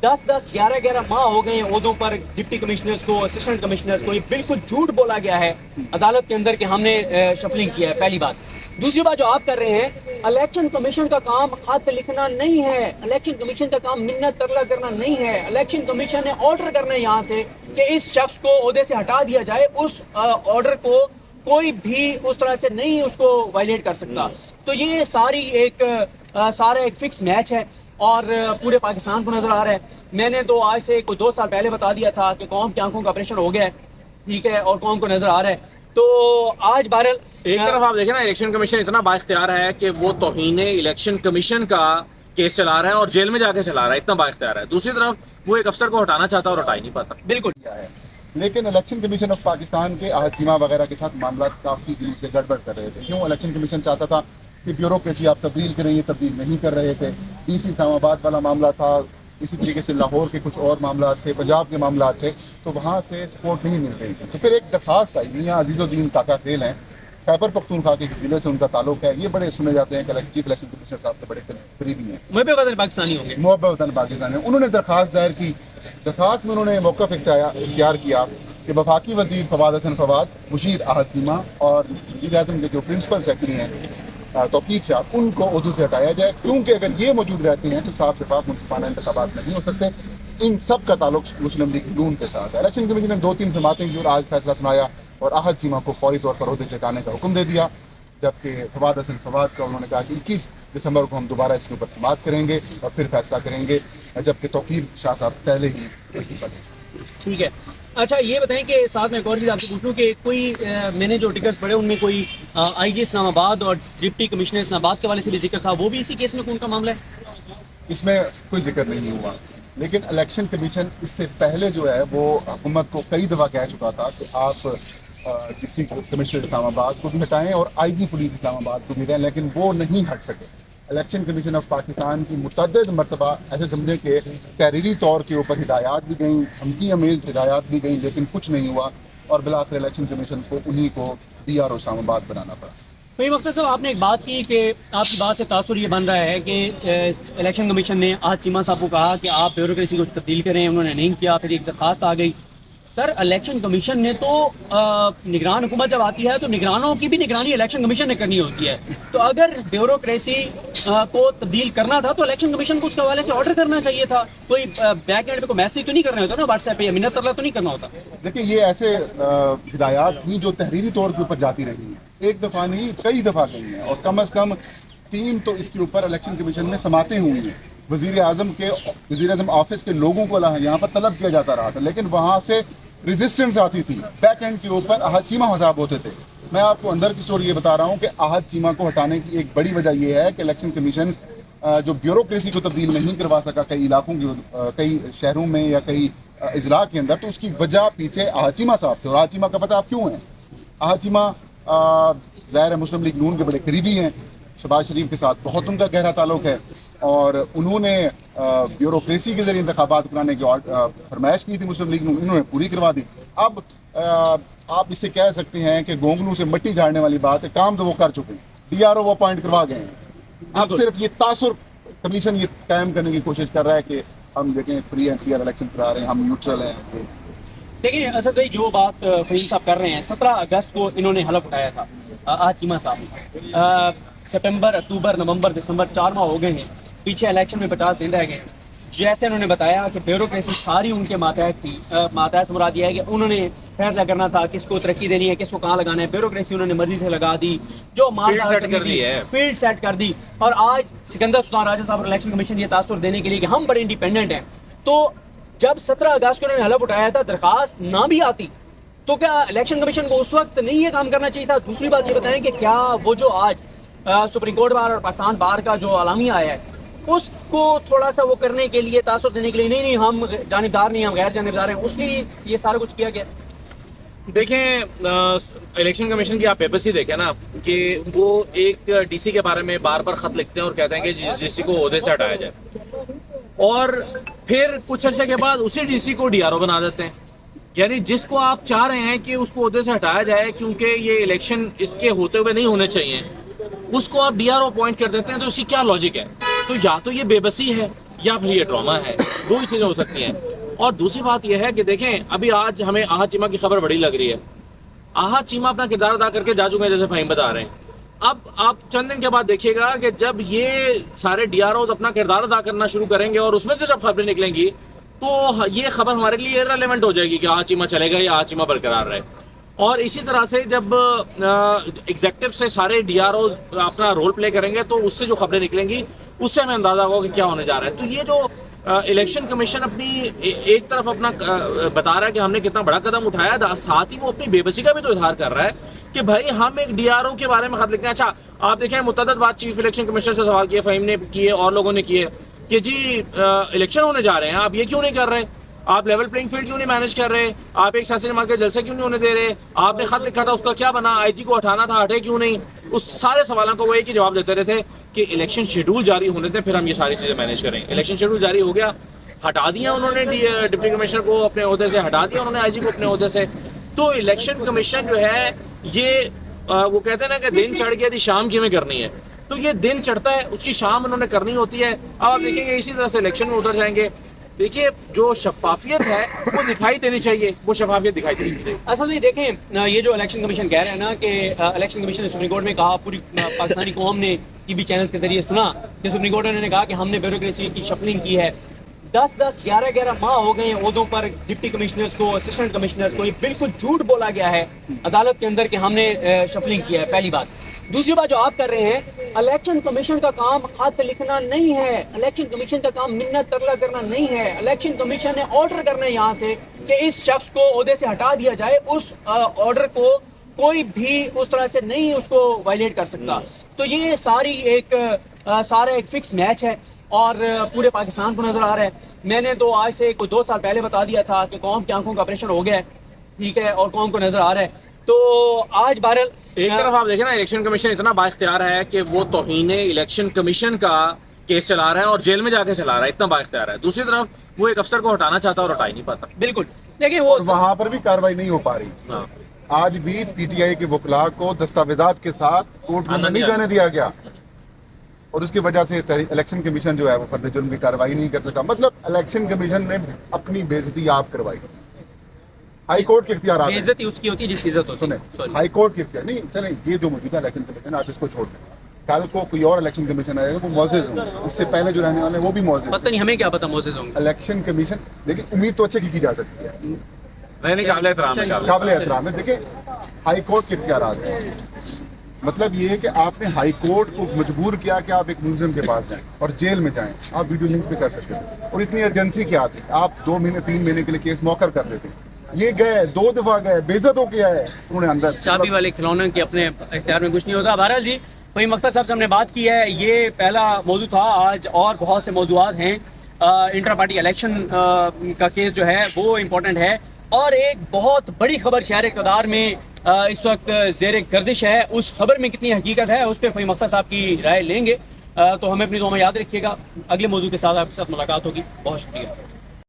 10-10, 11-11 माह हो गए हैं ओहदों पर डिप्टी कमिश्नर्स को, असिस्टेंट कमिश्नर्स को। ये बिल्कुल झूठ बोला गया है अदालत के अंदर कि हमने शफलिंग किया है, पहली बात। दूसरी बात जो आप कर रहे हैं, इलेक्शन कमीशन का काम खत लिखना नहीं है, इलेक्शन कमीशन का काम मिन्नत तरला करना नहीं है। इलेक्शन कमीशन ने ऑर्डर करना है यहाँ से कि इस शख्स को ओहदे से हटा दिया जाए। उस ऑर्डर को कोई भी उस तरह से नहीं उसको वायलेट कर सकता। तो ये सारा एक फिक्स मैच है और पूरे पाकिस्तान को नजर आ रहा है। मैंने तो आज से कोई 2 साल पहले बता दिया था कि कौम की आंखों का ऑपरेशन हो गया है, ठीक है, और कौम को नजर आ रहा है। तो आज बहरहाल एक तरफ आप देखें ना, इलेक्शन कमीशन इतना बाइख्तियार है कि वो तौहीन इलेक्शन कमीशन का केस चला रहा है और जेल में जाके चला रहा है, इतना बाइख्तियार है। दूसरी तरफ वो एक अफसर को हटाना चाहता है और हटा ही नहीं पाता। बिल्कुल है। लेकिन इलेक्शन कमीशन ऑफ पाकिस्तान के आहत सीमा वगैरह के साथ मामला काफ़ी दिनों से गड़बड़ कर रहे थे। क्यों? इलेक्शन कमीशन चाहता था कि ब्यूरोक्रेसी आप तब्दील करें, ये तब्दील नहीं कर रहे थे। DC इस्लामाबाद वाला मामला था, इसी तरीके से लाहौर के कुछ और मामला थे, पंजाब के मामला थे, तो वहाँ से सपोर्ट नहीं मिल रही थी। तो फिर एक दरख्वास्त आई, मियाँ अजीज़ुद्दीन ताका खेल हैं, खैबर पख्तूनख्वा के ज़िले से उनका ताल्लुक है। ये बड़े सुने जाते हैं कि चीफ इलेक्शन कमिश्नर साहब के बड़े करीबी हैं, मुहब्बे वतन पाकिस्तानी होंगे, मुहब्बे वतन पाकिस्तानी। उन्होंने दरख्वास्त दायर की। दरख्वास्त में उन्होंने मौक़िफ़ इख्तियार किया कि वफाकी वज़ीर फवाद हसन फवाद, मुशीर आहत सीमा और वज़ीर आज़म के जो प्रिंसिपल सेक्रेटरी हैं तौकीर साहब, उनको उहदे से हटाया जाए, क्योंकि अगर ये मौजूद रहते हैं तो साफ शफाफ मुनसिफाना इंतखाबात नहीं हो सकते। इन सब का ताल्लुक मुस्लिम लीग नून के साथ है। इलेक्शन कमीशन ने 2-3 समातें की और आज फैसला सुनाया और आहत सीमा को फौरी तौर पर उहदे से हटाने का हुक्म दे दिया, जबकि फवाद हसन फवाद का उन्होंने कहा कि 21 दिसंबर को हम दोबारा इसके ऊपर समात करेंगे और फिर फैसला करेंगे, जबकि तौकीर शाह साहब पहले ही इस्तीफा दे। ठीक है। अच्छा ये बताएं कि साथ में एक और चीज़ आपसे पूछ लूँ कि कोई मैंने जो टिकट्स पढ़े उनमें कोई IG इस्लामाबाद और डिप्टी कमिश्नर इस्लामाबाद के वाले से भी जिक्र था, वो भी इसी केस में कौन का मामला है? इसमें कोई जिक्र नहीं हुआ, लेकिन इलेक्शन कमीशन इससे पहले जो है वो हुकूमत को कई दफ़ा कह चुका था कि आप डिप्टी कमिश्नर इस्लामाबाद को भी हटाएं और IG पुलिस इस्लामाबाद को भी रहें, लेकिन वो नहीं हट सके। इलेक्शन कमीशन ऑफ पाकिस्तान की मुतअद्दिद मरतबा ऐसे समझें कि तहरीरी तौर के ऊपर हिदायत भी गई, धमकी अमेज़ हिदायत भी गई, लेकिन कुछ नहीं हुआ और बिलाखिर इलेक्शन कमीशन को उन्हीं को DRO इस्लामाबाद बनाना पड़ा। तो वक्त साहब आपने एक बात की कि आपकी बात से तासुर ये बन रहा है कि इलेक्शन कमीशन ने आहत सीमा साहब को कहा कि आप ब्यूरोक्रेसी को तब्दील करें, उन्होंने नहीं किया, फिर एक दरख्वास्त आ गई। सर इलेक्शन कमीशन ने तो निगरान हुकूमत जब आती है तो निगरानों की भी निगरानी इलेक्शन कमीशन ने करनी होती है। तो अगर ब्यूरोक्रेसी को तब्दील करना था तो इलेक्शन कमीशन को उसके हवाले से ऑर्डर करना चाहिए था। कोई बैक एंड पे कोई मैसेज तो नहीं करना होता ना, व्हाट्सएप पे या मिन्नत तरला तो नहीं करना होता। देखिए ये ऐसे हिदायत थी जो तहरीरी तौर के ऊपर जाती रही हैं, एक दफ़ा नहीं कई दफ़ा गई हैं, और कम अज़ कम 3 तो इसके ऊपर इलेक्शन कमीशन में समातें हुई हैं। वज़ीर आज़म ऑफिस के लोगों को यहाँ पर तलब किया जाता रहा था, लेकिन वहाँ से रेजिस्टेंस आती थी, बैक एंड के ऊपर आहत सीमा हिसाब होते थे। मैं आपको अंदर की स्टोरी ये बता रहा हूँ कि आहत सीमा को हटाने की एक बड़ी वजह यह है कि इलेक्शन कमीशन जो ब्यूरोक्रेसी को तब्दील नहीं करवा सका कई इलाकों की, कई शहरों में या कई अजला के अंदर, तो उसकी वजह पीछे आहत सीमा साहब थे। और आहत सीमा का पता आप क्यों है? आहत सीमा ज़ाहिर मुस्लिम लीग नून के बड़े करीबी हैं, शहबाज शरीफ के साथ बहुत उनका गहरा ताल्लुक है, और उन्होंने ब्यूरोक्रेसी के जरिए इंतखाबात कराने की फरमाइश की थी मुस्लिम लीग नून, इन्होंने पूरी करवा दी। अब आप इससे कह सकते हैं कि गोंगलू से मट्टी झाड़ने वाली बात है, काम तो वो कर चुके हैं, DRO वो अपॉइंट करवा गए हैं। अब सिर्फ ये तासुर कमीशन ये कायम करने की कोशिश कर रहा है कि हम देखें फ्री एंड फेयर इलेक्शन करा रहे हैं, हम न्यूट्रल हैं। देखिए असद भाई जो बात फहीम साहब कर रहे हैं, 17 अगस्त को इन्होंने हलफ उठाया था आहत सीमा साहब। सितंबर, अक्टूबर, नवंबर, दिसंबर 4 माह हो गए हैं, पीछे इलेक्शन में 50 दिन रह गए। जैसे उन्होंने बताया कि ब्यूरोक्रेसी सारी उनके मातहत थी। मातहत से मुराद यह है कि उन्होंने फैसला करना था किसको तरक्की देनी है, किसको कहाँ लगाना है। ब्यूरोक्रेसी उन्होंने मर्जी से लगा दी, जो फील्ड सेट कर दी। और आज सिकंदर सुल्तान राजा साहब इलेक्शन कमीशन ये तासुर देने के लिए कि हम बड़े इंडिपेंडेंट हैं। तो जब 17 अगस्त को उन्होंने हलफ उठाया था, दरखास्त ना भी आती तो क्या इलेक्शन कमीशन को उस वक्त नहीं ये काम करना चाहिए था? दूसरी बात ये बताएं कि क्या वो जो आज सुप्रीम कोर्ट बार और पाकिस्तान बार का जो आलामिया आया है उसको थोड़ा सा वो करने के लिए, तासुर देने के लिए, नहीं हम जानिबदार नहीं, हम गैर जानिबदार हैं, उसके लिए ये सारा कुछ किया गया? देखें इलेक्शन कमीशन की आप पेपर्स ही देखें ना कि वो एक DC के बारे में बार बार खत लिखते हैं और कहते हैं कि जिस DC को ओहदे से हटाया जाए, और फिर कुछ अर्से के बाद उसी DC को DRO बना देते हैं। यानी जिसको आप चाह रहे हैं कि उसको ओहदे से हटाया जाए क्योंकि ये इलेक्शन इसके होते हुए नहीं होने चाहिए, उसको आप DRO अपॉइंट कर देते हैं। तो इसकी क्या लॉजिक है? तो या तो ये बेबसी है یا پھر یہ ڈرامہ ہے. دو ہی چیزیں ہو سکتی ہیں. اور دوسری بات یہ ہے کہ دیکھیں ابھی آج ہمیں آہا چیمہ کی خبر بڑی لگ رہی ہے. آہا چیمہ اپنا کردار ادا کر کے جا چکے ہیں جیسے فہیم بتا رہے ہیں. اب آپ چند دن کے بعد دیکھیے گا کہ جب یہ سارے ڈی آر اوز اپنا کردار ادا کرنا شروع کریں گے اور اس میں سے جب خبریں نکلیں گی تو یہ خبر ہمارے لیے ریلیونٹ ہو جائے گی کہ آہا چیمہ چلے گا یا آہا چیمہ برقرار رہے. اور اسی طرح سے جب ایگزیکٹو سے سارے ڈی آر اوز اپنا رول پلے کریں گے تو اس سے جو خبریں نکلیں گی اس سے ہمیں اندازہ ہوگا کہ کیا ہونے جا رہا ہے. تو یہ جو الیکشن کمیشن اپنی ایک طرف اپنا بتا رہا ہے کہ ہم نے کتنا بڑا قدم اٹھایا, ساتھ ہی وہ اپنی بے بسی کا بھی تو اظہار کر رہا ہے کہ بھائی ہم ایک ڈی آر او کے بارے میں خط لکھتے ہیں. اچھا آپ دیکھیں متعدد بات چیف الیکشن کمیشنر سے سوال کیے, فہیم نے کیے اور لوگوں نے کیے کہ جی الیکشن ہونے جا رہے ہیں, آپ یہ کیوں نہیں کر رہے, آپ لیول پلینگ فیلڈ کیوں نہیں مینیج کر رہے, آپ ایک سیاسی جماعت کے جلسے کیوں نہیں ہونے دے رہے, آپ نے خط لکھا تھا اس کا کیا بنا, آئی جی کو ہٹانا تھا ہٹے کیوں نہیں. اس سارے سوالوں کو وہ ایک ہی جواب دیتے رہے تھے کہ الیکشن شیڈول جاری ہونے دیں پھر ہم یہ ساری چیزیں مینیج کریں. الیکشن شیڈول جاری ہو گیا, ہٹا دیا انہوں نے ڈپٹی کمشنر کو اپنے عہدے سے, ہٹا دیا انہوں نے آئی جی کو اپنے عہدے سے. تو الیکشن کمیشن جو ہے یہ وہ کہتے ہیں نا کہ دن چڑھ گیا تھی شام کی میں کرنی ہے, تو یہ دن چڑھتا ہے اس کی شام انہوں نے کرنی ہوتی ہے. اب آپ دیکھیں گے اسی طرح سے الیکشن میں اتر جائیں گے. دیکھیے جو شفافیت ہے وہ دکھائی دینی چاہیے, وہ شفافیت دکھائی دینی چاہیے. اصل میں دیکھیں یہ جو الیکشن کمیشن کہہ رہے ہیں نا کہ الیکشن کمیشن نے سپریم کورٹ میں کہا, پوری پاکستانی قوم نے ٹی وی چینلز کے ذریعے سنا کہ سپریم کورٹ نے کہا کہ ہم نے بیوروکریسی کی شفلنگ کی ہے. 10-11 ماہ ہو گئے ہیں عہدوں پر ڈپٹی کمشنرز کو, اسسٹنٹ کمشنرز کو. یہ بالکل جھوٹ بولا گیا ہے عدالت کے اندر کہ ہم نے شفلنگ کیا ہے, پہلی بات. دوسری بات جو آپ کر رہے ہیں, الیکشن کمیشن کا کام خط لکھنا نہیں ہے, الیکشن کمیشن کا کام منت ترلا کرنا نہیں ہے. الیکشن کمیشن نے آرڈر کرنا ہے یہاں سے کہ اس شخص کو عہدے سے ہٹا دیا جائے. اس آرڈر کو کوئی بھی اس طرح سے نہیں اس کو وائلیٹ کر سکتا. تو یہ سارا ایک فکس میچ ہے اور پورے پاکستان کو نظر آ رہا ہے. میں نے تو آج سے کوئی 2 سال پہلے بتا دیا تھا کہ قوم کی آنکھوں کا آپریشن ہو گیا ہے, ٹھیک ہے, اور قوم کو نظر آ رہا ہے. تو آج بہرحال ایک طرف آپ دیکھیں نا الیکشن کمیشن اتنا با اختیار ہے کہ وہ توہین الیکشن کمیشن کا کیس چلا رہا ہے اور جیل میں جا کے چلا رہا ہے, اتنا با اختیار ہے. دوسری طرف وہ ایک افسر کو ہٹانا چاہتا ہے اور ہٹا ہی نہیں پاتا. بالکل دیکھیں وہ وہاں پر بھی کاروائی نہیں ہو پا رہی. آج بھی پی ٹی آئی کے وکلاء کو دستاویزات کے ساتھ کورٹ روم میں نہیں جانے دیا گیا اور اس کی وجہ سے الیکشن کمیشن جو ہے وہ فرد جرم کی کاروائی نہیں کر سکا. مطلب الیکشن کمیشن نے اپنی بے عزتی آپ کروائی. ہائی کورٹ کے اختیارات بے عزتی اس کی ہوتی ہے جس کی عزت ہوتی ہے. سنیں, ہائی کورٹ کے اختیار نہیں, چلیں یہ جو موجودہ الیکشن کمیشن آپ اس کو چھوڑ دیں, کل کو کوئی اور الیکشن کمیشن آئے گا وہ معزز ہوں گے, اس سے پہلے جو رہنے والے ہیں وہ بھی معزز. پتہ نہیں ہمیں کیا پتہ معزز ہوں گے. الیکشن کمیشن لیکن امید تو اچھے کی جا سکتی ہے, نہیں قابل احترام ہے, قابل احترام ہے. دیکھیں ہائی کورٹ کے اختیارات ہیں. مطلب یہ ہے کہ آپ نے ہائی کورٹ کو مجبور کیا کہ آپ ایک ملزم کے پاس جائیں اور جیل میں جائیں, آپ ویڈیو لنک پہ کر سکتے ہیں. اور اتنی ایرجنسی کیا تھی, آپ 2 مہینے 3 مہینے کے لیے کیس موخر کر دیتے. یہ گئے 2 دفعہ گئے, بے عزت ہو کے آئے, انہوں نے اندر چابی والے کھلونے کے اپنے اختیار میں کچھ نہیں ہوتا. بہرحال جی وہی مختار صاحب سے ہم نے بات کی ہے, یہ پہلا موضوع تھا. آج اور بہت سے موضوعات ہیں. انٹر پارٹی الیکشن کا کیس جو ہے وہ امپورٹنٹ ہے, اور ایک بہت بڑی خبر شہر اقتدار میں اس وقت زیر گردش ہے. اس خبر میں کتنی حقیقت ہے اس پہ فہیم اختر صاحب کی رائے لیں گے. تو ہمیں اپنی دعا میں یاد رکھیے گا. اگلے موضوع کے ساتھ آپ کے ساتھ ملاقات ہوگی. بہت شکریہ.